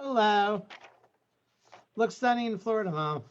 Hello. Looks sunny in Florida, Mom.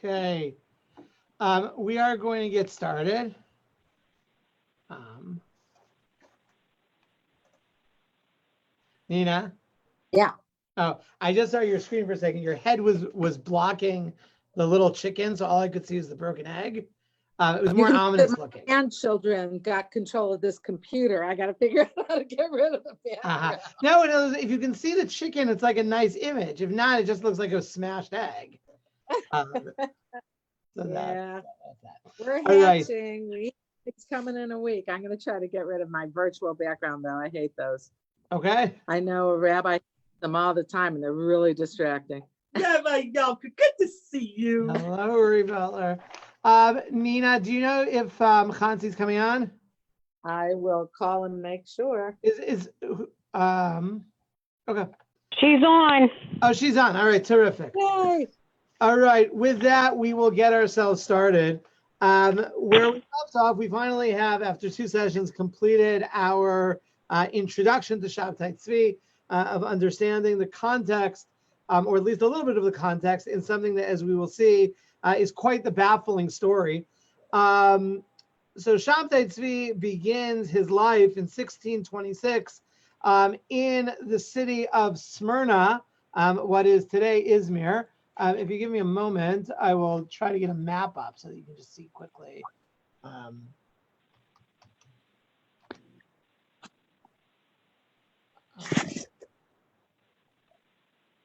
Okay. We are going to get started. Nina? Yeah. Oh, I just saw your screen for a second. Your head was blocking the little chicken, so all I could see was the broken egg. It was more ominous looking. Grandchildren got control of this computer. I got to figure out how to get rid of the background. No, if you can see the chicken, it's like a nice image. If not, it just looks like a smashed egg. So yeah, we're hatching. Right. It's coming in a week. I'm going to try to get rid of my virtual background, though. I hate those. Okay. I know a rabbi them all the time, and they're really distracting. Rabbi Yalka, good to see you. Hello, Uri Butler. Nina, do you know if Hansi's coming on? I will call and make sure. Okay. She's on. Oh, she's on. All right, terrific. Yay. All right, with that, we will get ourselves started. Where we left off, we finally have, after 2 sessions, completed our introduction to SHabbetai Zvi, of understanding the context, or at least a little bit of the context, in something that, as we will see, is quite the baffling story. So SHabbetai Zvi begins his life in 1626 in the city of Smyrna, what is today Izmir. If you give me a moment, I will try to get a map up so that you can just see quickly. Hi,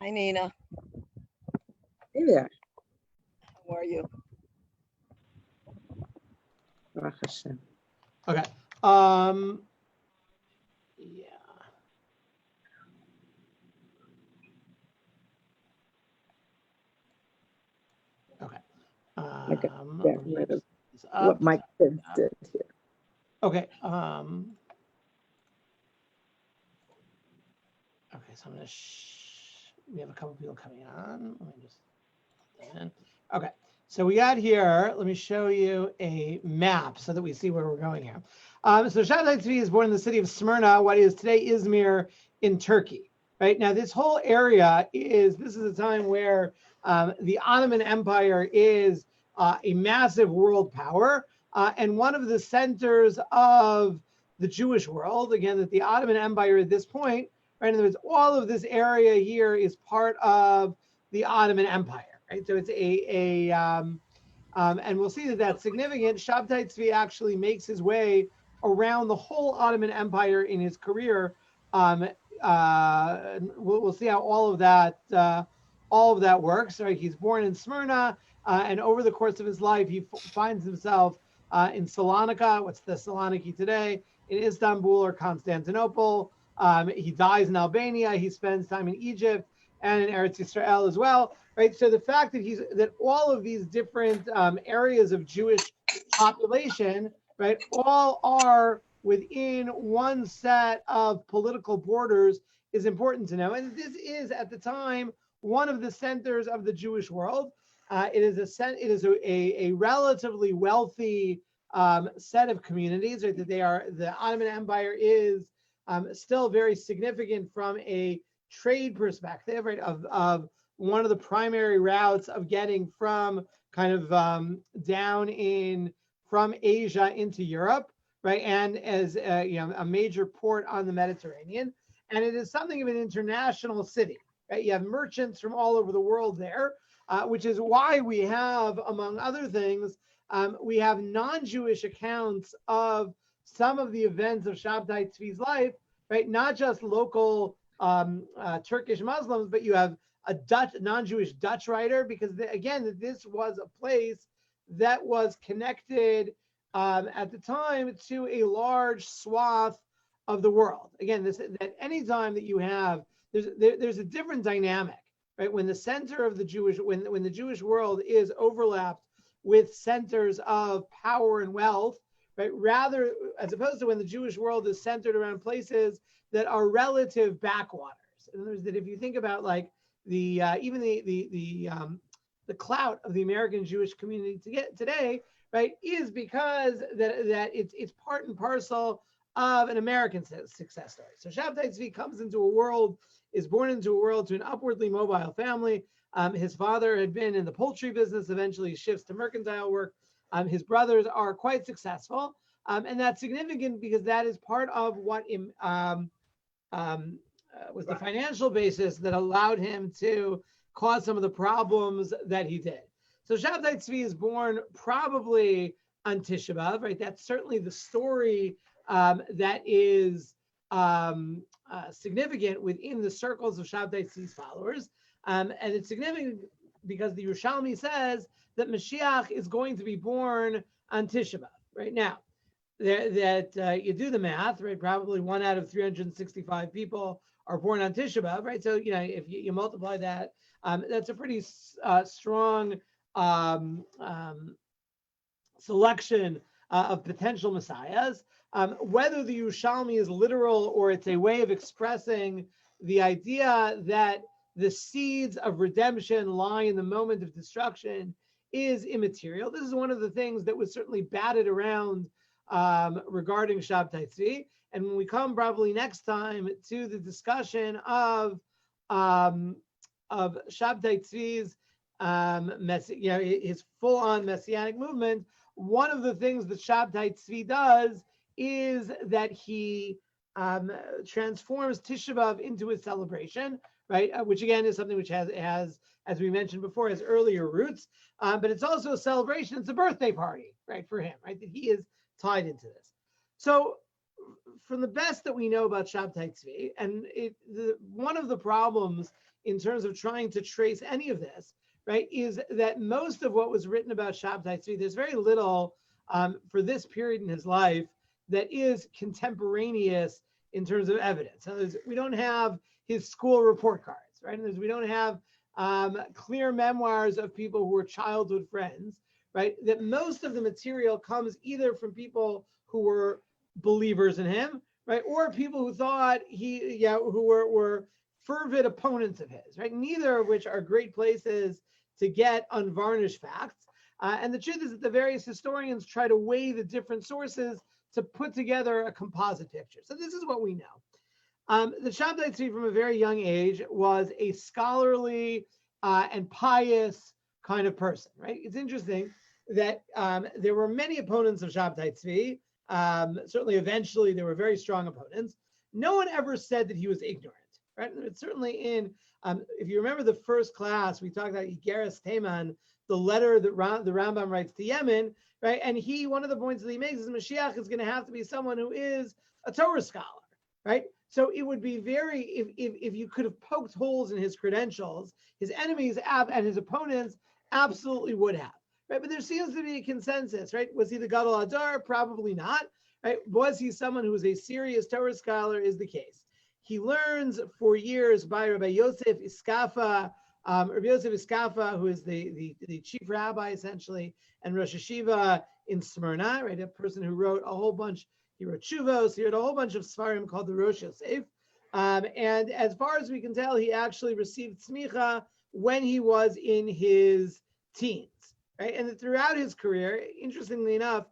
Nina. Hey there. How are you? Okay. Yeah. Okay. Get rid of what my kids did here. Okay. Okay, so I'm gonna. We have a couple people coming on. Let me just put that in. Okay. So we got here. Let me show you a map so that we see where we're going here. So SHabbetai Zvi is born in the city of Smyrna, what is today Izmir in Turkey. Right now, this whole area this is a time where the Ottoman Empire is a massive world power and one of the centers of the Jewish world. Again, that the Ottoman Empire at this point, right? In other words, all of this area here is part of the Ottoman Empire, right? So it's and we'll see that that's significant. SHabbetai Zvi actually makes his way around the whole Ottoman Empire in his career. We'll see how all of that works. Right? He's born in Smyrna, and over the course of his life, he finds himself in Salonika, what's Thessaloniki today, in Istanbul or Constantinople. He dies in Albania. He spends time in Egypt and in Eretz Yisrael as well. Right. So the fact that all of these different areas of Jewish population, right, all are within one set of political borders is important to know. And this is at the time one of the centers of the Jewish world. It is a relatively wealthy set of communities. Right, that the Ottoman Empire is still very significant from a trade perspective, right, of one of the primary routes of getting from kind of from Asia into Europe, right, and as a major port on the Mediterranean, and it is something of an international city, right? You have merchants from all over the world there, which is why we have, among other things, we have non-Jewish accounts of some of the events of Shabtai Tzvi's life, right? Not just local Turkish Muslims, but you have a Dutch, non-Jewish Dutch writer, because again, this was a place that was connected at the time to a large swath of the world. Again, that any time that you have, there's a different dynamic, right? When the center of the Jewish, when the Jewish world is overlapped with centers of power and wealth, right? Rather, as opposed to when the Jewish world is centered around places that are relative backwaters. In other words, that if you think about like the even the clout of the American Jewish community today, right, is because that it's part and parcel of an American success story. So Shabtai Zvi comes into a world, is born into a world to an upwardly mobile family. His father had been in the poultry business, eventually shifts to mercantile work. His brothers are quite successful. And that's significant because that is part of what was the financial basis that allowed him to cause some of the problems that he did. So Shabtai Zvi is born probably on Tisha B'Av, right? That's certainly the story that is significant within the circles of Shabtai Tzvi's followers. And it's significant because the Yerushalmi says that Mashiach is going to be born on Tisha B'Av. Right now, you do the math, right? Probably 1 out of 365 people are born on Tisha B'Av, right? So, if you multiply that, that's a pretty strong selection of potential messiahs. Whether the Yerushalmi is literal or it's a way of expressing the idea that the seeds of redemption lie in the moment of destruction is immaterial. This is one of the things that was certainly batted around regarding Shabtai Zvi. And when we come probably next time to the discussion of Shabtai Tzvi's his full-on messianic movement, one of the things that Shabtai Zvi does is that he transforms Tisha B'Av into a celebration, right? Which again is something which has, as we mentioned before, has earlier roots, but it's also a celebration. It's a birthday party, right, for him, right? That he is tied into this. So, from the best that we know about Shabtai Zvi, and one of the problems in terms of trying to trace any of this, right, is that most of what was written about Shabtai Zvi, there's very little for this period in his life that is contemporaneous in terms of evidence. So we don't have his school report cards, right? And we don't have clear memoirs of people who were childhood friends, right? That most of the material comes either from people who were believers in him, right? Or people who thought who were fervent opponents of his, right? Neither of which are great places to get unvarnished facts. And the truth is that the various historians try to weigh the different sources to put together a composite picture. So this is what we know. The Shabtai Zvi from a very young age was a scholarly and pious kind of person, right? It's interesting that there were many opponents of Shabtai Zvi. Certainly, eventually, there were very strong opponents. No one ever said that he was ignorant, right? It's certainly in, if you remember the first class, we talked about Igeres Teman, the letter that the Rambam writes to Yemen, right? And one of the points that he makes is Mashiach is going to have to be someone who is a Torah scholar, right? So it would be very, if you could have poked holes in his credentials, his enemies and his opponents absolutely would have, right? But there seems to be a consensus, right? Was he the Gadol Adar? Probably not, right? Was he someone who was a serious Torah scholar? Is the case. He learns for years by Rabbi Yosef Iskafa, Rabbi Yosef Iskafa, who is the chief rabbi essentially, and Rosh Hashiva in Smyrna, right? A person who wrote a whole bunch. He wrote Shuvos. He wrote a whole bunch of Sfarim called the Rosh Yosef. And as far as we can tell, he actually received smicha when he was in his teens, right? And throughout his career, interestingly enough,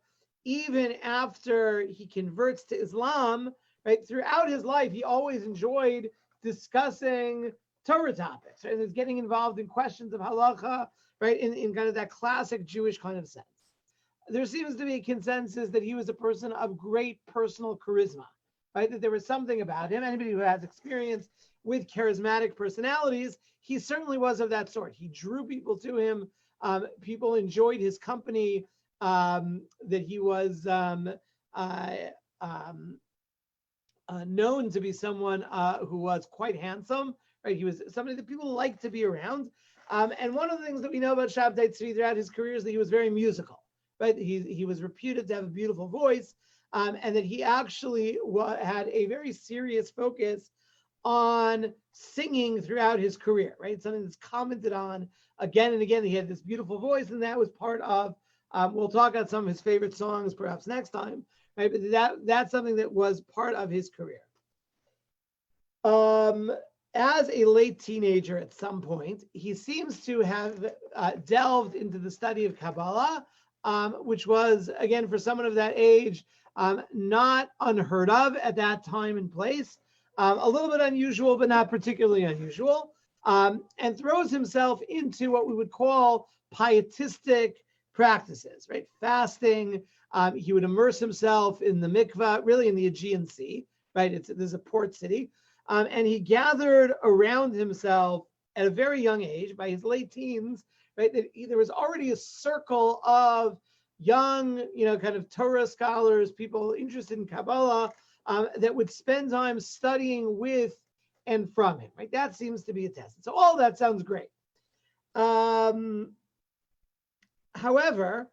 even after he converts to Islam, right, throughout his life, he always enjoyed discussing Torah topics, right? And getting involved in questions of halacha, right, in kind of that classic Jewish kind of sense. There seems to be a consensus that he was a person of great personal charisma, right? That there was something about him. Anybody who has experience with charismatic personalities, he certainly was of that sort. He drew people to him. People enjoyed his company. That he was known to be someone who was quite handsome. Right, he was somebody that people liked to be around. And one of the things that we know about Shabbetai Zvi throughout his career is that he was very musical. Right, he was reputed to have a beautiful voice, and that he actually had a very serious focus on singing throughout his career. Right, something that's commented on again and again. He had this beautiful voice, and that was part of. We'll talk about some of his favorite songs perhaps next time. Right, but that's something that was part of his career. As a late teenager at some point, he seems to have delved into the study of Kabbalah, which was, again, for someone of that age, not unheard of at that time and place, a little bit unusual, but not particularly unusual, and throws himself into what we would call pietistic practices, right? Fasting. He would immerse himself in the mikvah, really in the Aegean Sea, right? There's a port city. And he gathered around himself at a very young age, by his late teens, right? That there was already a circle of young, kind of Torah scholars, people interested in Kabbalah, that would spend time studying with and from him, right? That seems to be attested. So all that sounds great. However,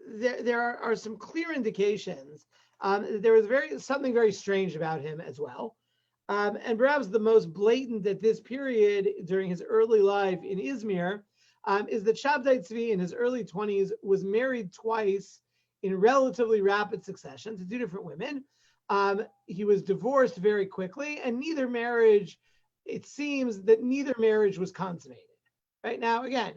there are some clear indications there was something very strange about him as well. And perhaps the most blatant at this period during his early life in Izmir is that Shabbetai Zvi in his early 20s was married twice in relatively rapid succession to two different women. He was divorced very quickly, and it seems that neither marriage was consummated. Right now, again,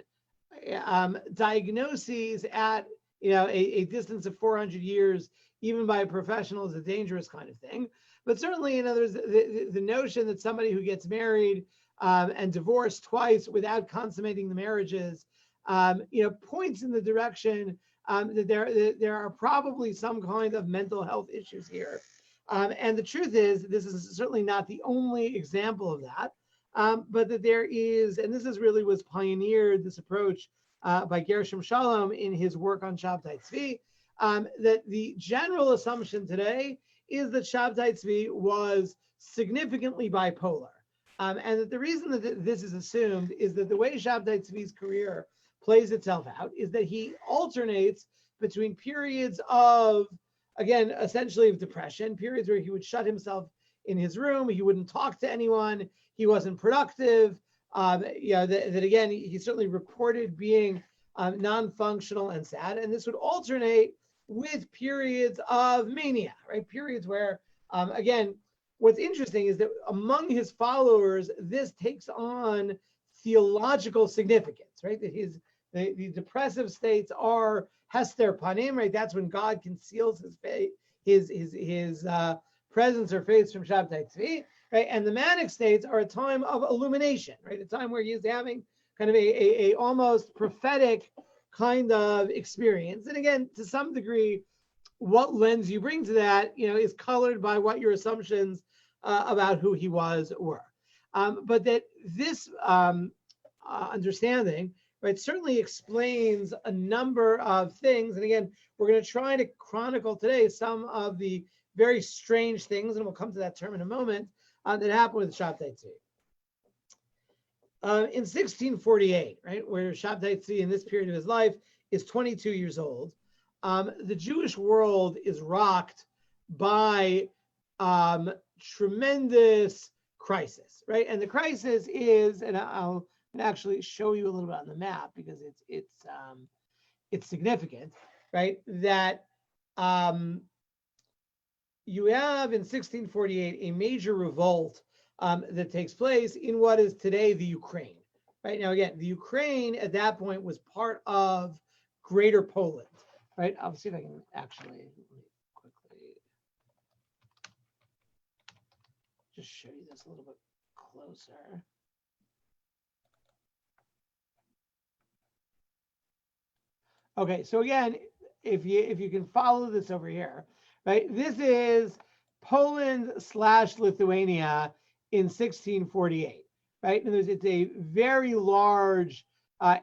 diagnoses at a distance of 400 years, even by a professional, is a dangerous kind of thing. But certainly, in others, the notion that somebody who gets married and divorced twice without consummating the marriages, points in the direction that there are probably some kind of mental health issues here. And the truth is, this is certainly not the only example of that, but that there is, and this was pioneered, this approach by Gershom Shalom in his work on Shabbetai Zvi, that the general assumption today is that Shabbetai Zvi was significantly bipolar. And that the reason that this is assumed is that the way Shabbetai Zvi's career plays itself out is that he alternates between periods of, again, essentially of depression, periods where he would shut himself in his room, he wouldn't talk to anyone, he wasn't productive. That again, he certainly reported being non-functional and sad. And this would alternate with periods of mania, right? Periods where, again, what's interesting is that among his followers, this takes on theological significance, right? That the depressive states are Hester Panim, right? That's when God conceals his presence or face from Shabbetai Zvi, right? And the manic states are a time of illumination, right? A time where he's having kind of a almost prophetic kind of experience. And again, to some degree, what lens you bring to that, is colored by what your assumptions about who he was were. But that this understanding, right, certainly explains a number of things. And again, we're going to try to chronicle today some of the very strange things, and we'll come to that term in a moment, that happened with Shabbetai Zvi. In 1648, right, where Shabbetai Zvi in this period of his life is 22 years old, the Jewish world is rocked by tremendous crisis, right? And the crisis is, and I'll actually show you a little bit on the map because it's significant, right? That you have in 1648 a major revolt that takes place in what is today the Ukraine. Right now, again, the Ukraine at that point was part of Greater Poland. Right. I'll see if I can actually quickly just show you this a little bit closer. Okay, so again, if you can follow this over here, right? This is Poland/Lithuania in 1648, right? And it's a very large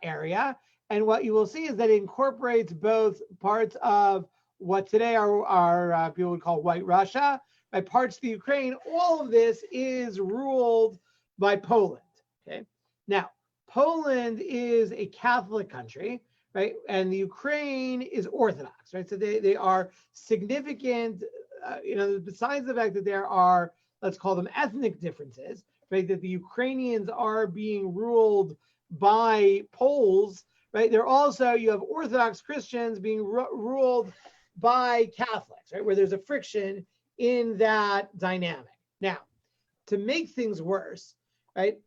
area. And what you will see is that it incorporates both parts of what today are people would call White Russia, right? Parts of the Ukraine. All of this is ruled by Poland. Okay. Now, Poland is a Catholic country, right? And the Ukraine is Orthodox, right? So they are significant, besides the fact that there are, let's call them ethnic differences, right? That the Ukrainians are being ruled by Poles, right? They're also, you have Orthodox Christians being ruled by Catholics, right? Where there's a friction in that dynamic. Now, to make things worse, right?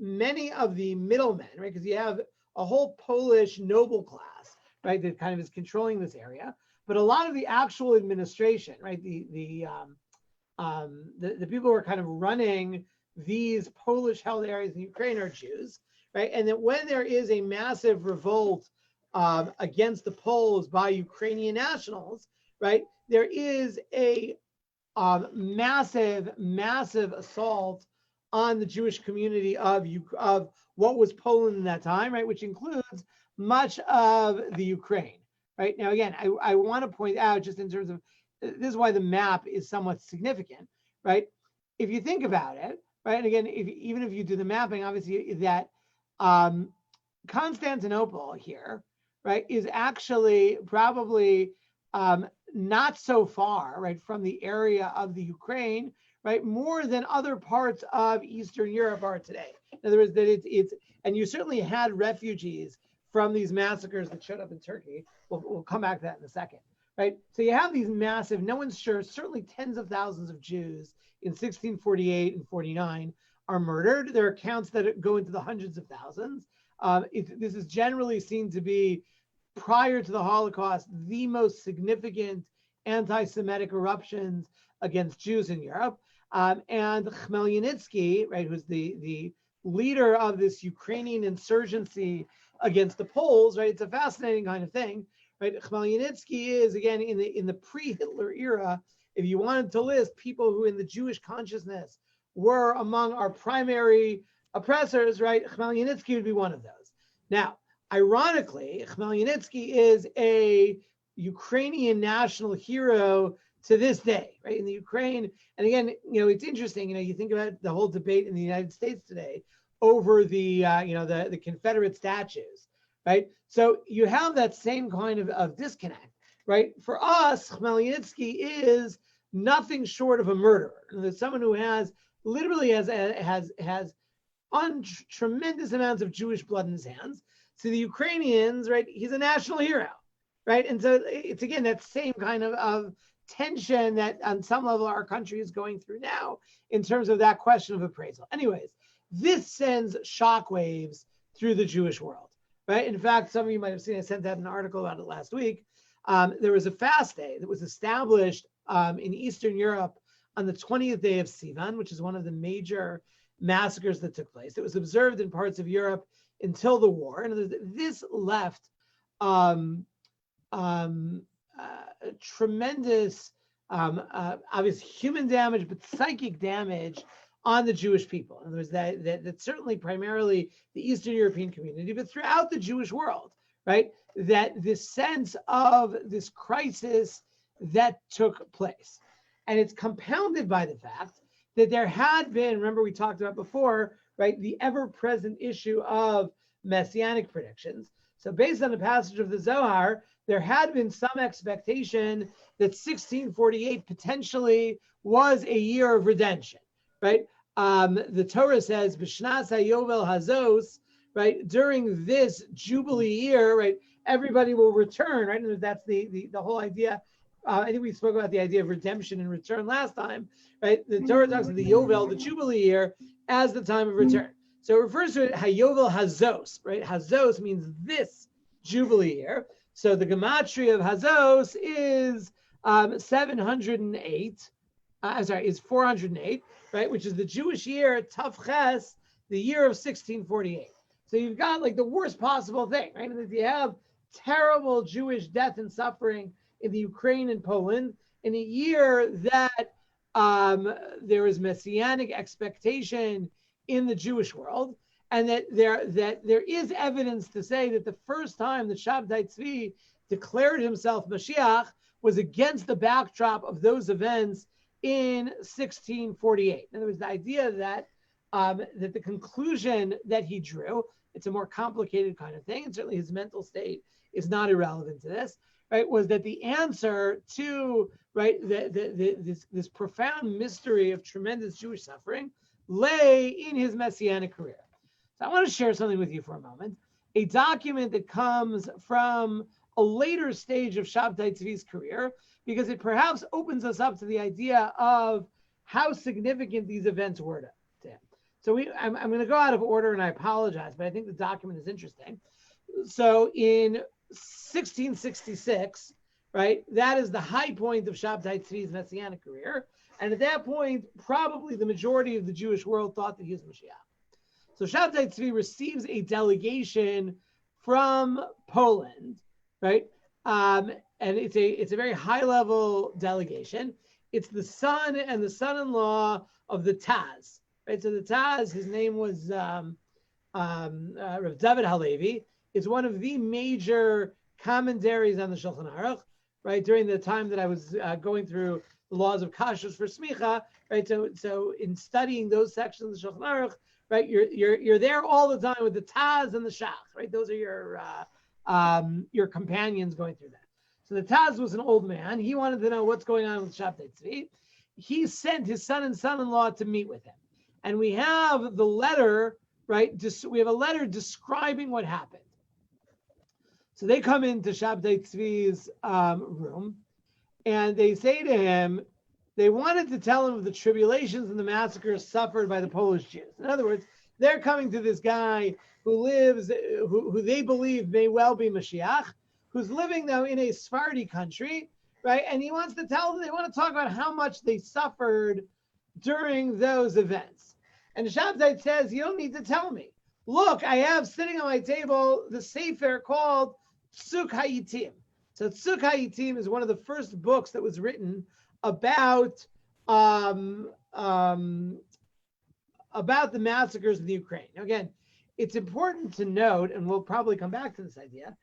Many of the middlemen, right? Because you have a whole Polish noble class, right? That kind of is controlling this area, but a lot of the actual administration, right? The people who are kind of running these Polish held areas in Ukraine are Jews, right? And that when there is a massive revolt against the Poles by Ukrainian nationals, right? There is a massive assault on the Jewish community of what was Poland in that time, right? Which includes much of the Ukraine, right? Now, again, I want to point out just in terms of, this is why the map is somewhat significant, right? If you think about it, right? And again, even if you do the mapping, obviously that Constantinople here, right, is actually probably not so far, right, from the area of the Ukraine, right, more than other parts of Eastern Europe are today. In other words, that it's and you certainly had refugees from these massacres that showed up in Turkey. We'll come back to that in a second, right? So you have these massive, no one's sure, certainly tens of thousands of Jews in 1648 and 49 are murdered. There are accounts that go into the hundreds of thousands. This is generally seen to be, prior to the Holocaust, the most significant anti-Semitic eruptions against Jews in Europe. And Khmelnytsky, right, who's the leader of this Ukrainian insurgency against the Poles, right? It's a fascinating kind of thing, right? Khmelnytsky is, again, in the pre-Hitler era, if you wanted to list people who in the Jewish consciousness were among our primary oppressors, right? Khmelnytsky would be one of those. Now, ironically, Khmelnytsky is a Ukrainian national hero to this day, right? In the Ukraine, and again, it's interesting. You think about the whole debate in the United States today over the Confederate statues, right? So you have that same kind of disconnect, right? For us, Khmelnytsky is nothing short of a murderer. There's someone who literally has tremendous amounts of Jewish blood in his hands. To the Ukrainians, right, he's a national hero, right? And so it's, again, that same kind of tension that on some level our country is going through now in terms of that question of appraisal. Anyways, this sends shockwaves through the Jewish world, right? In fact, some of you might have seen, I sent out an article about it last week. There was a fast day that was established in Eastern Europe on the 20th day of Sivan, which is one of the major massacres that took place. It was observed in parts of Europe until the war, and this left tremendous, obvious human damage, but psychic damage on the Jewish people. And there's that certainly primarily the Eastern European community, but throughout the Jewish world, right? That this sense of this crisis that took place. And it's compounded by the fact that there had been, remember we talked about before, right, the ever-present issue of messianic predictions. So based on the passage of the Zohar, there had been some expectation that 1648 potentially was a year of redemption, right? The Torah says, B'shnas hayovel hazos, right, during this Jubilee year, right, everybody will return, right? And that's the whole idea. I think we spoke about the idea of redemption and return last time, right? The Torah talks about the Yovel, the Jubilee year, as the time of return. So it refers to it Hayovel Hazos, right? Hazos means this Jubilee year. So the gematria of Hazos is 708. Is 408, right? Which is the Jewish year Tavches, the year of 1648. So you've got like the worst possible thing, right? And if you have terrible Jewish death and suffering in the Ukraine and Poland in a year that there is messianic expectation in the Jewish world, and that there is evidence to say that the first time that Shabbetai Zvi declared himself Mashiach was against the backdrop of those events in 1648. In other words, the idea that that the conclusion that he drew, it's a more complicated kind of thing, and certainly his mental state is not irrelevant to this, right, was that the answer to, right, this profound mystery of tremendous Jewish suffering lay in his messianic career. So I want to share something with you for a moment, a document that comes from a later stage of Shabbetai Zvi's career, because it perhaps opens us up to the idea of how significant these events were to him. So I'm going to go out of order, and I apologize, but I think the document is interesting. So in 1666, right, that is the high point of Shabbetai Zvi's messianic career. And at that point, probably the majority of the Jewish world thought that he was Mashiach. So Shabbetai Zvi receives a delegation from Poland, right? And it's a very high-level delegation. It's the son and the son-in-law of the Taz, right? So the Taz, his name was Rav David Halevi, is one of the major commentaries on the Shulchan Aruch, right? During the time that I was going through the laws of kashrus for smicha, right? So in studying those sections of the Shulchan Aruch, right, you're there all the time with the Taz and the Shach, right? Those are your companions going through that. So the Taz was an old man. He wanted to know what's going on with Shabbetai Zvi. He sent his son and son-in-law to meet with him, and we have the letter, right? We have a letter describing what happened. So they come into Shabbetai Zvi's room, and they say to him, they wanted to tell him of the tribulations and the massacres suffered by the Polish Jews. In other words, they're coming to this guy who lives, who they believe may well be Mashiach, who's living though in a Sephardi country, right? And he wants to tell them, they want to talk about how much they suffered during those events. And Shabbetai says, you don't need to tell me. Look, I have sitting on my table the sefer called Tzuk Hayitim. So Tzuk Hayitim is one of the first books that was written about the massacres in the Ukraine. Now, again, it's important to note, and we'll probably come back to this idea,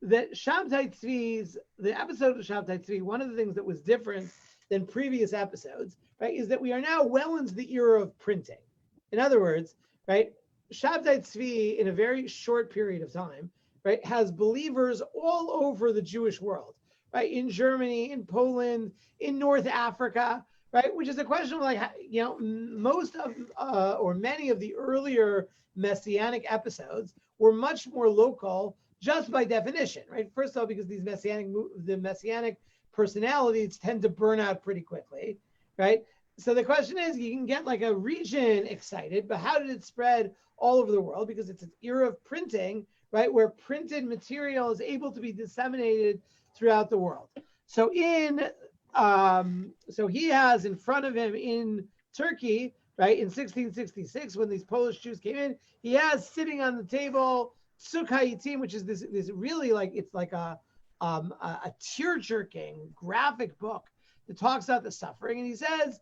that Shabbetai Zvi's, the episode of Shabbetai Zvi, one of the things that was different than previous episodes, right, is that we are now well into the era of printing. In other words, right, Shabbetai Zvi, in a very short period of time, right, has believers all over the Jewish world, right, in Germany, in Poland, in North Africa, right, which is a question of like, you know, most of or many of the earlier messianic episodes were much more local just by definition, right? First of all, because these messianic personalities tend to burn out pretty quickly, right? So the question is, you can get like a region excited, but how did it spread all over the world? Because it's an era of printing, right, where printed material is able to be disseminated throughout the world. So so he has in front of him in Turkey, right, in 1666, when these Polish Jews came in, he has sitting on the table Tzuk Hayitim, which is this really like, it's like a tear-jerking graphic book that talks about the suffering. And he says,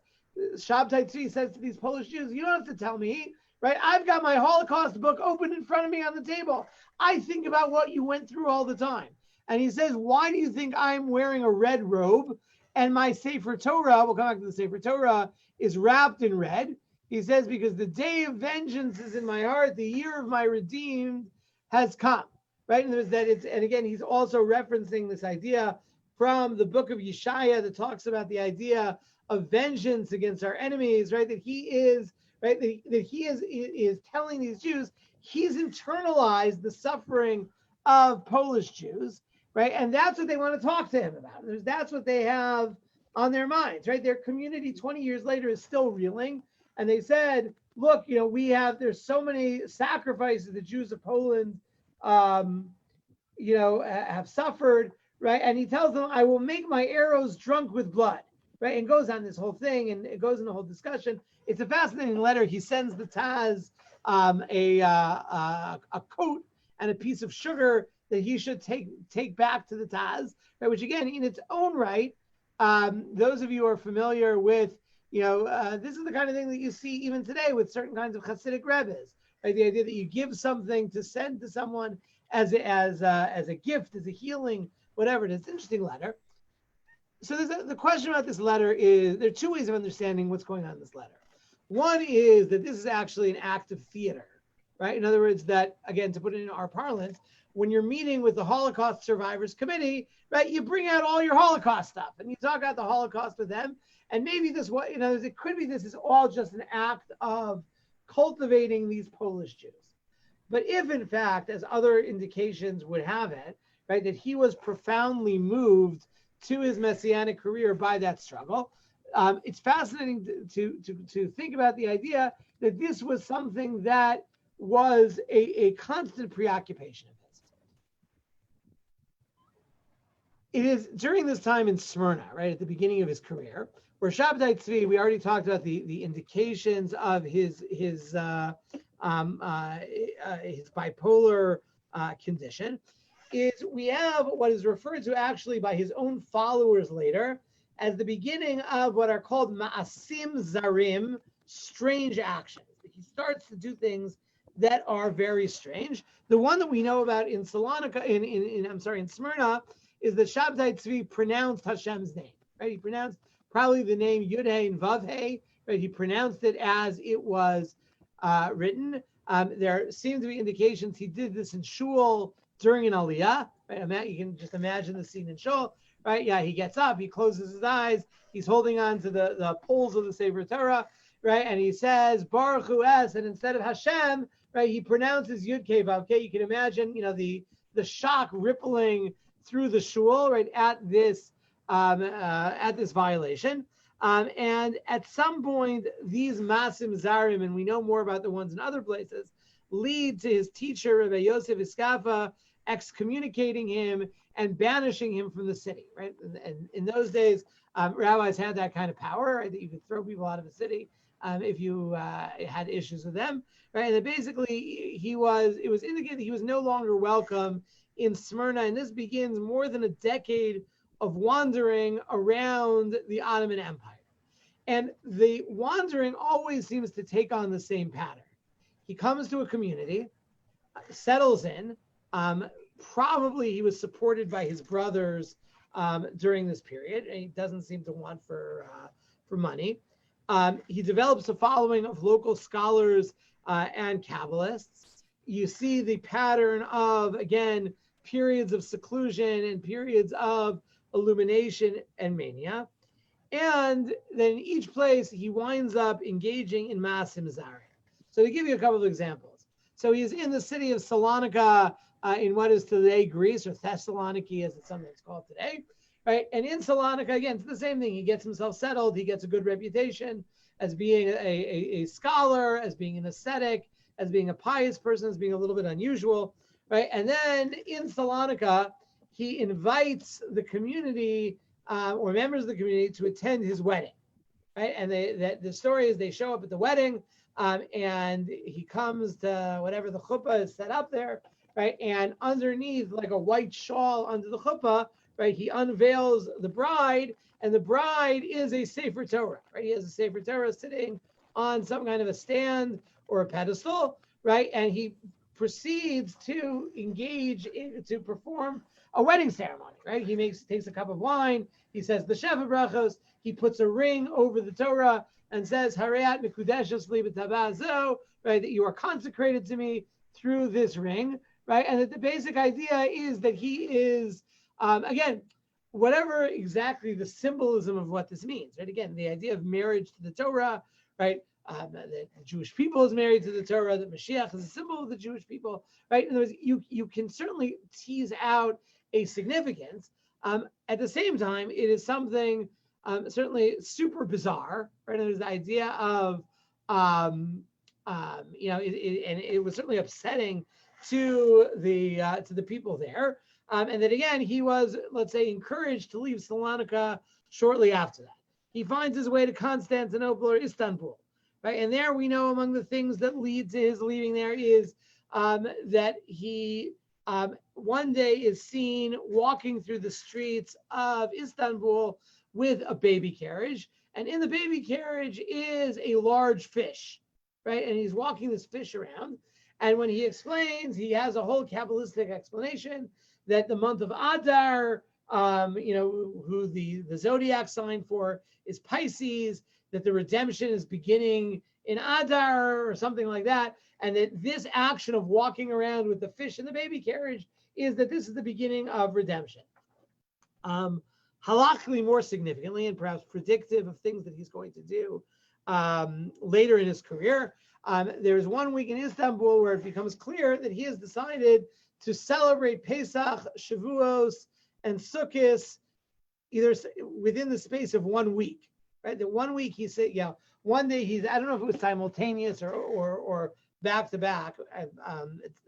Shabbetai Zvi says to these Polish Jews, you don't have to tell me, right? I've got my Holocaust book open in front of me on the table. I think about what you went through all the time. And he says, why do you think I'm wearing a red robe and my Sefer Torah, we'll come back to the Sefer Torah, is wrapped in red? He says, because the day of vengeance is in my heart, the year of my redeemed has come, right? And there's that and again, he's also referencing this idea from the book of Yeshaya that talks about the idea of vengeance against our enemies, right? That he is, right? That he is telling these Jews, he's internalized the suffering of Polish Jews, right? And that's what they want to talk to him about. That's what they have on their minds, right? Their community 20 years later is still reeling. And they said, look, you know, there's so many sacrifices the Jews of Poland, you know, have suffered, right? And he tells them, I will make my arrows drunk with blood, right? And goes on this whole thing, and it goes in the whole discussion. It's a fascinating letter. He sends the Taz a coat and a piece of sugar that he should take back to the Taz, right? Which again, in its own right, those of you who are familiar with this is the kind of thing that you see even today with certain kinds of Hasidic rebbes, right? The idea that you give something to send to someone as a gift, as a healing, whatever it is. It's an interesting letter. So the question about this letter is, there are two ways of understanding what's going on in this letter. One is that this is actually an act of theater, right? In other words, that, again, to put it in our parlance, when you're meeting with the Holocaust Survivors Committee, right, you bring out all your Holocaust stuff and you talk about the Holocaust with them. And maybe it could be this is all just an act of cultivating these Polish Jews. But if, in fact, as other indications would have it, right, that he was profoundly moved to his messianic career by that struggle, it's fascinating to think about the idea that this was something that was a constant preoccupation of his. It is during this time in Smyrna, right, at the beginning of his career, where SHabbetai Zvi, we already talked about the indications of his bipolar condition, is we have what is referred to actually by his own followers later as the beginning of what are called ma'asim zarim, strange actions. He starts to do things that are very strange. The one that we know about in Salonika, in Smyrna, is that SHabbetai Zvi pronounced Hashem's name, right? He pronounced probably the name Yud-Hey and Vav-Hey, right? He pronounced it as it was written. There seem to be indications he did this in shul during an aliyah, right? You can just imagine the scene in shul, right? Yeah, he gets up, he closes his eyes, he's holding on to the poles of the Sefer Torah, right? And he says, Baruch Hu Es, and instead of Hashem, right, he pronounces Yud-Kei Vav-Kei. You can imagine, the shock rippling through the shul, right, at this violation. And at some point, these Masim Zarim, and we know more about the ones in other places, lead to his teacher, Rabbi Yosef Iskafa, excommunicating him and banishing him from the city, right? And in those days, rabbis had that kind of power, right, that you could throw people out of a city if you had issues with them, right? And that basically it was indicated that he was no longer welcome in Smyrna, and this begins more than a decade of wandering around the Ottoman Empire. And the wandering always seems to take on the same pattern. He comes to a community, settles in. Probably he was supported by his brothers during this period, and he doesn't seem to want for money. He develops a following of local scholars and Kabbalists. You see the pattern of, again, periods of seclusion and periods of illumination and mania. And then in each place, he winds up engaging in Masim Zarim. So to give you a couple of examples. So he's in the city of Salonika in what is today Greece, or Thessaloniki as it's sometimes called today, right? And in Salonika, again, it's the same thing. He gets himself settled. He gets a good reputation as being a scholar, as being an ascetic, as being a pious person, as being a little bit unusual, right? And then in Salonika, he invites the community or members of the community to attend his wedding, right? And the story is they show up at the wedding, and he comes to whatever the chuppah is set up there, right? And underneath, like a white shawl under the chuppah, right, he unveils the bride, and the bride is a Sefer Torah, right? He has a Sefer Torah sitting on some kind of a stand or a pedestal, right? And he proceeds to to perform a wedding ceremony, right? He takes a cup of wine, he says the Sheva Brachos, he puts a ring over the Torah and says, Hareat Mikudeshes Li B'Tabazo, right, that you are consecrated to me through this ring, right? And that the basic idea is that he is, again, whatever exactly the symbolism of what this means, right? Again, the idea of marriage to the Torah, right? That the Jewish people is married to the Torah, that Mashiach is a symbol of the Jewish people, right? In other words, you can certainly tease out a significance. At the same time, it is something certainly super bizarre, right? And there's the idea of, and it was certainly upsetting to the people there. And that again, he was, let's say, encouraged to leave Salonika shortly after that. He finds his way to Constantinople or Istanbul, right? And there we know among the things that lead to his leaving there is that he one day is seen walking through the streets of Istanbul with a baby carriage. And in the baby carriage is a large fish, right? And he's walking this fish around. And when he explains, he has a whole Kabbalistic explanation that the month of Adar, who the zodiac sign for is Pisces, that the redemption is beginning in Adar or something like that. And that this action of walking around with the fish in the baby carriage is that this is the beginning of redemption. Halachically, more significantly, and perhaps predictive of things that he's going to do later in his career, there's 1 week in Istanbul where it becomes clear that he has decided to celebrate Pesach, Shavuos, and Sukkot either within the space of 1 week, right? That 1 week he said, one day I don't know if it was simultaneous or back to back. It's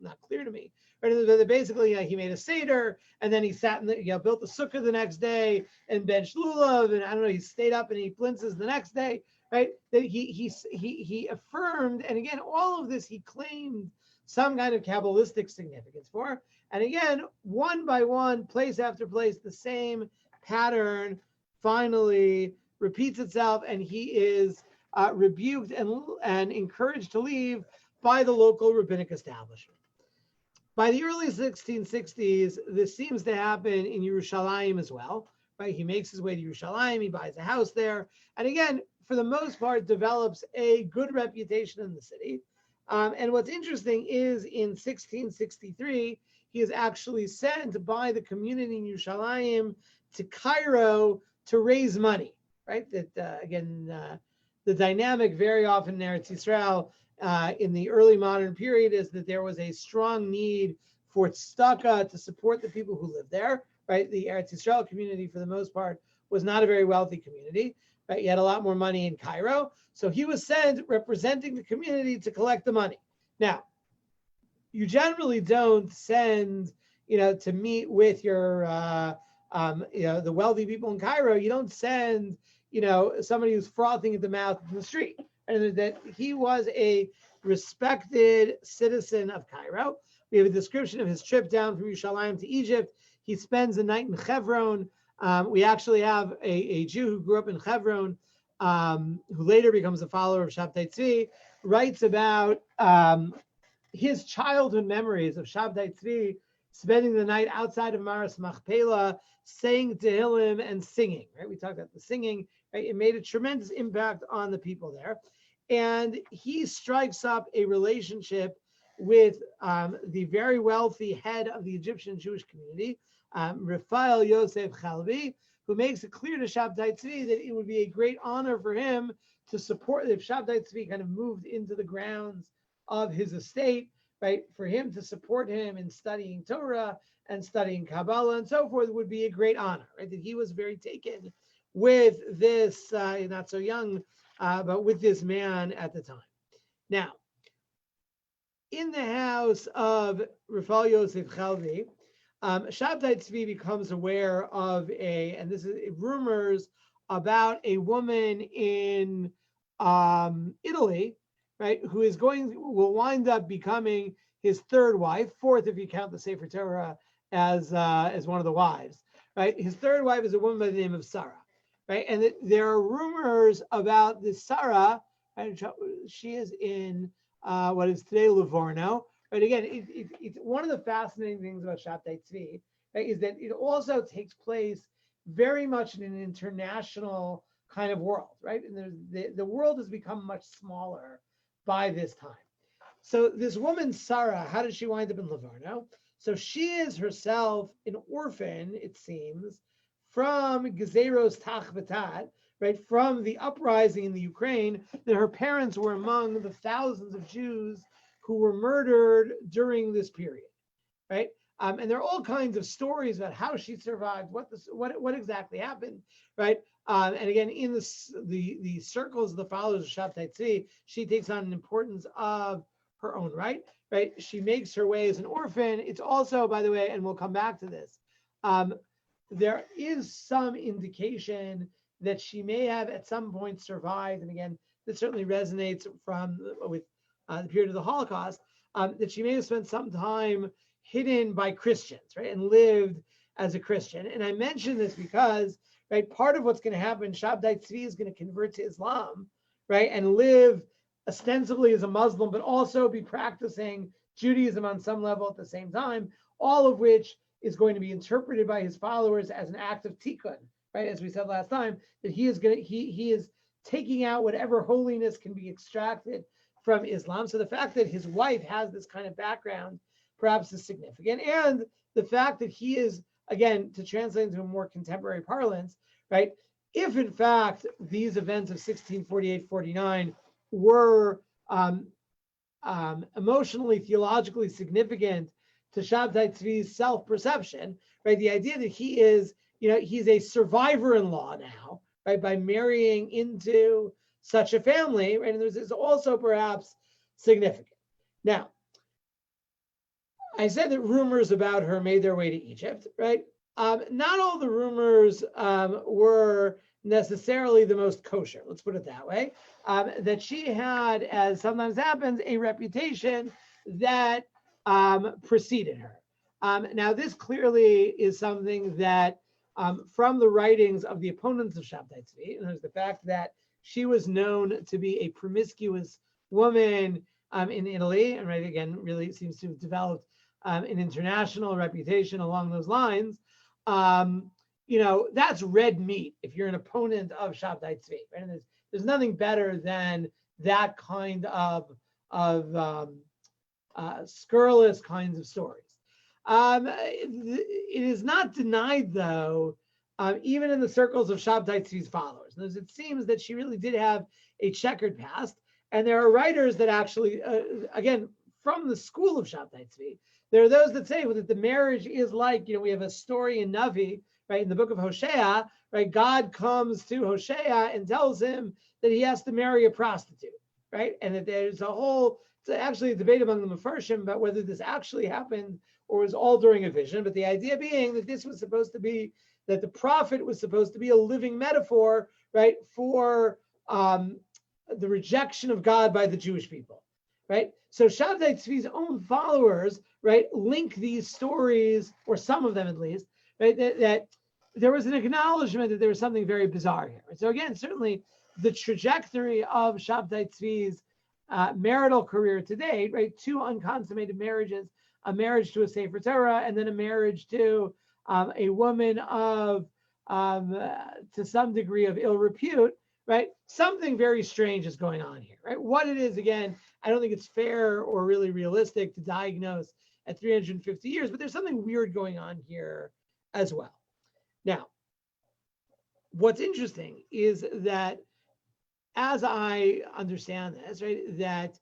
not clear to me. But basically, he made a seder, and then he sat and built the sukkah the next day and benched lulav, and I don't know. He stayed up and he blintzes the next day, right? That he affirmed, and again, all of this he claimed some kind of Kabbalistic significance for, and again, one by one, place after place, the same pattern finally repeats itself, and he is rebuked and encouraged to leave by the local rabbinic establishment. By the early 1660s, this seems to happen in Yerushalayim as well, right? He makes his way to Yerushalayim, he buys a house there, and again, for the most part, develops a good reputation in the city. And what's interesting is in 1663, he is actually sent by the community in Yerushalayim to Cairo to raise money, right? That again, the dynamic very often in Eretz Yisrael in the early modern period is that there was a strong need for tzedakah to support the people who live there, right? The Eretz Yisrael community, for the most part, was not a very wealthy community, right? You had a lot more money in Cairo. So he was sent representing the community to collect the money. Now, you generally don't send, to meet with your, the wealthy people in Cairo. You don't send, somebody who's frothing at the mouth in the street. And that he was a respected citizen of Cairo. We have a description of his trip down from Yerushalayim to Egypt. He spends the night in Hebron. We actually have a Jew who grew up in Hebron, who later becomes a follower of SHabbetai Zvi, writes about his childhood memories of SHabbetai Zvi, spending the night outside of Maras Machpelah, saying Tehillim and singing, right? We talked about the singing, right? It made a tremendous impact on the people there. And he strikes up a relationship with the very wealthy head of the Egyptian Jewish community, Raphael Yosef Chalvi, who makes it clear to SHabbetai Zvi that it would be a great honor for him to support, if SHabbetai Zvi kind of moved into the grounds of his estate, right, for him to support him in studying Torah and studying Kabbalah and so forth would be a great honor, right? That he was very taken with this, not so young, but with this man at the time. Now, in the house of Raphael Yosef Chalvi, SHabbetai Zvi becomes aware of and this is rumors about a woman in Italy, right, who will wind up becoming his third wife, fourth if you count the Sefer Torah as one of the wives, right? His third wife is a woman by the name of Sarah, right? And there are rumors about this Sarah, right? She is in what is today Livorno. But again, it's one of the fascinating things about SHabbetai Zvi, right, is that it also takes place very much in an international kind of world, right? And the world has become much smaller by this time. So this woman, Sarah, how did she wind up in Livorno? So she is herself an orphan, it seems, from Gezeros Tachbatat, right, from the uprising in the Ukraine, that her parents were among the thousands of Jews who were murdered during this period, right? And there are all kinds of stories about how she survived, what exactly happened, right? And again, in the circles of the followers of SHabbetai Zvi, she takes on an importance of her own right? She makes her way as an orphan. It's also, by the way, and we'll come back to this, there is some indication that she may have at some point survived, and again, this certainly resonates with the period of the Holocaust, that she may have spent some time hidden by Christians, right, and lived as a Christian. And I mention this because, right? Part of what's going to happen, Shabbetai Zvi is going to convert to Islam, right? And live ostensibly as a Muslim, but also be practicing Judaism on some level at the same time, all of which is going to be interpreted by his followers as an act of tikkun, right? As we said last time, that he is taking out whatever holiness can be extracted from Islam. So the fact that his wife has this kind of background perhaps is significant. And the fact that he is, again, to translate into a more contemporary parlance, right? If in fact these events of 1648-49 were emotionally, theologically significant to Shabbetai Zvi's self-perception, right? The idea that he is, he's a survivor-in-law now, right? By marrying into such a family, right? And there's also perhaps significant. Now, I said that rumors about her made their way to Egypt, right? Not all the rumors were necessarily the most kosher, let's put it that way. That she had, as sometimes happens, a reputation that preceded her. Now, this clearly is something that from the writings of the opponents of Shabbetai Zvi, and there's the fact that she was known to be a promiscuous woman in Italy, and right, again, really seems to have developed an international reputation along those lines. That's red meat if you're an opponent of Shabbetai Zvi, right? And there's nothing better than that kind of scurrilous kinds of stories. It is not denied, though, even in the circles of Shabbetai Zvi's followers. As it seems that she really did have a checkered past, and there are writers that actually, again, from the school of Shabbetai Zvi, there are those that say that the marriage is like, we have a story in Navi, right, in the book of Hosea, right? God comes to Hosea and tells him that he has to marry a prostitute, right? And that there's it's actually a debate among the Mefarshim about whether this actually happened or was all during a vision. But the idea being that this was supposed to be, that the prophet was supposed to be a living metaphor, right, for the rejection of God by the Jewish people, right? So Shabbetai Zvi's own followers, right, link these stories, or some of them at least, right, that there was an acknowledgement that there was something very bizarre here. So again, certainly the trajectory of Shabbetai Zvi's marital career to date, right, 2 unconsummated marriages, a marriage to a Sefer Torah, and then a marriage to a woman of, to some degree, of ill repute, right? Something very strange is going on here, right? What it is, again, I don't think it's fair or really realistic to diagnose at 350 years, but there's something weird going on here as well. Now, what's interesting is that, as I understand this, right, that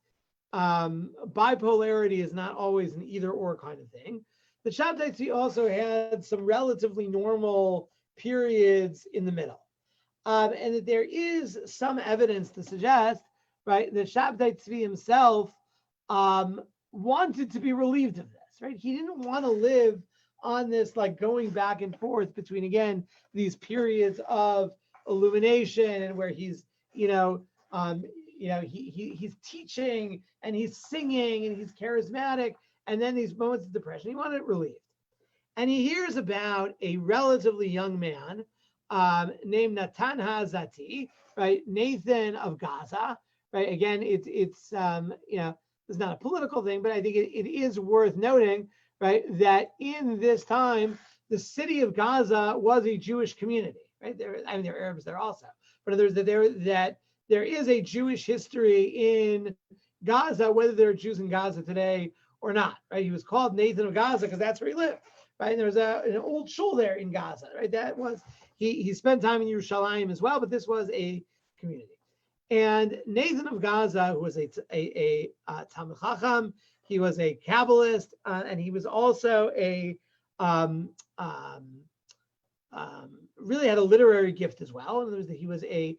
bipolarity is not always an either-or kind of thing. The Shabbetai Zvi also had some relatively normal periods in the middle. And that there is some evidence to suggest, right, that Shabbetai Zvi himself wanted to be relieved of this, right? He didn't want to live on this, like, going back and forth between, again, these periods of illumination and where he's, he's teaching and he's singing and he's charismatic, and then these moments of depression. He wanted it relieved. And he hears about a relatively young man named Natan HaZati, right? Nathan of Gaza, right? Again, it's not a political thing, but I think it is worth noting, right, that in this time, the city of Gaza was a Jewish community, right? There are Arabs there also, but that there is a Jewish history in Gaza, whether there are Jews in Gaza today or not, right? He was called Nathan of Gaza because that's where he lived, right? And there's an old shul there in Gaza, right? That was, he spent time in Yerushalayim as well, but this was a community. And Nathan of Gaza, who was a Talmid Chacham, he was a Kabbalist, and he was also really had a literary gift as well. And he was a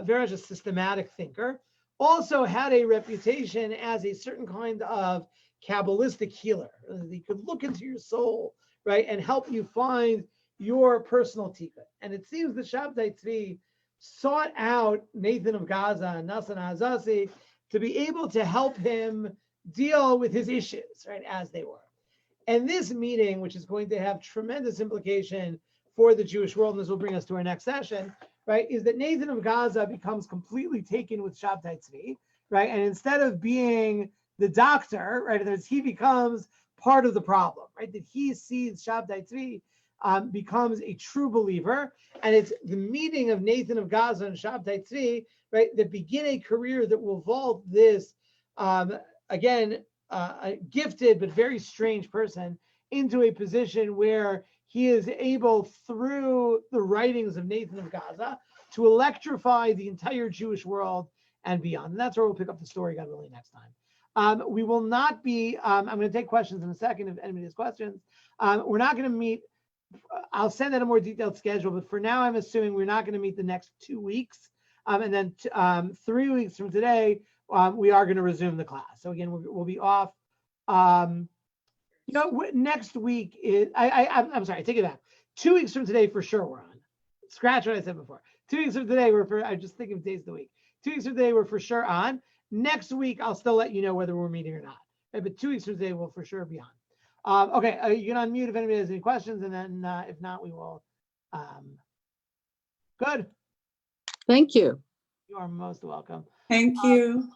very much a systematic thinker. Also had a reputation as a certain kind of Kabbalistic healer. He could look into your soul, right, and help you find your personal tikkun. And it seems that Shabbetai Zvi sought out Nathan of Gaza and Natan HaZati to be able to help him deal with his issues, right, as they were. And this meeting, which is going to have tremendous implication for the Jewish world, and this will bring us to our next session, right, is that Nathan of Gaza becomes completely taken with Shabbetai Zvi, right? And instead of being the doctor, right, he becomes part of the problem, right? That he sees Shabbetai Zvi becomes a true believer, and it's the meeting of Nathan of Gaza and Shabbetai Zvi, right, that begin a career that will vault this, again, a gifted but very strange person into a position where he is able, through the writings of Nathan of Gaza, to electrify the entire Jewish world and beyond. And that's where we'll pick up the story, God willing, next time. We will not be, I'm going to take questions in a second if anybody has questions. We're not going to meet, I'll send out a more detailed schedule, but for now, I'm assuming we're not going to meet the next 2 weeks. And then 3 weeks from today, we are going to resume the class. So again, we'll be off. Next week is, I'm sorry, I take it back. 2 weeks from today, for sure, we're on. Scratch what I said before. 2 weeks from today, I'm just thinking of days of the week. 2 weeks from today, we're for sure on. Next week, I'll still let you know whether we're meeting or not. Right? But 2 weeks from today, we'll for sure be on. Okay, you can unmute if anybody has any questions, and then if not, we will. Good. Thank you. You are most welcome. Thank you.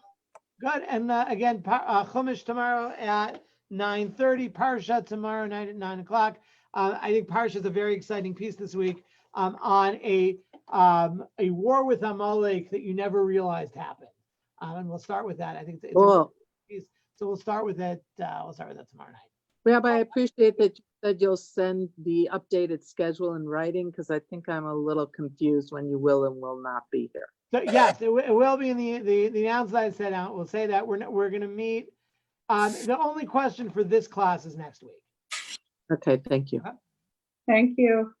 Good. And again, Chumash tomorrow at 9:30, Parsha tomorrow night at 9 o'clock. I think Parsha is a very exciting piece this week on a war with Amalek that you never realized happened. And we'll start with that. I think it's Cool. a piece. So we'll start with it. We'll start with that tomorrow night. Rabbi, I appreciate that you said you'll send the updated schedule in writing, because I think I'm a little confused when you will and will not be here. So yes, it will be in the announcement I sent out. We'll say that we're going to meet. The only question for this class is next week. Okay, thank you. Thank you.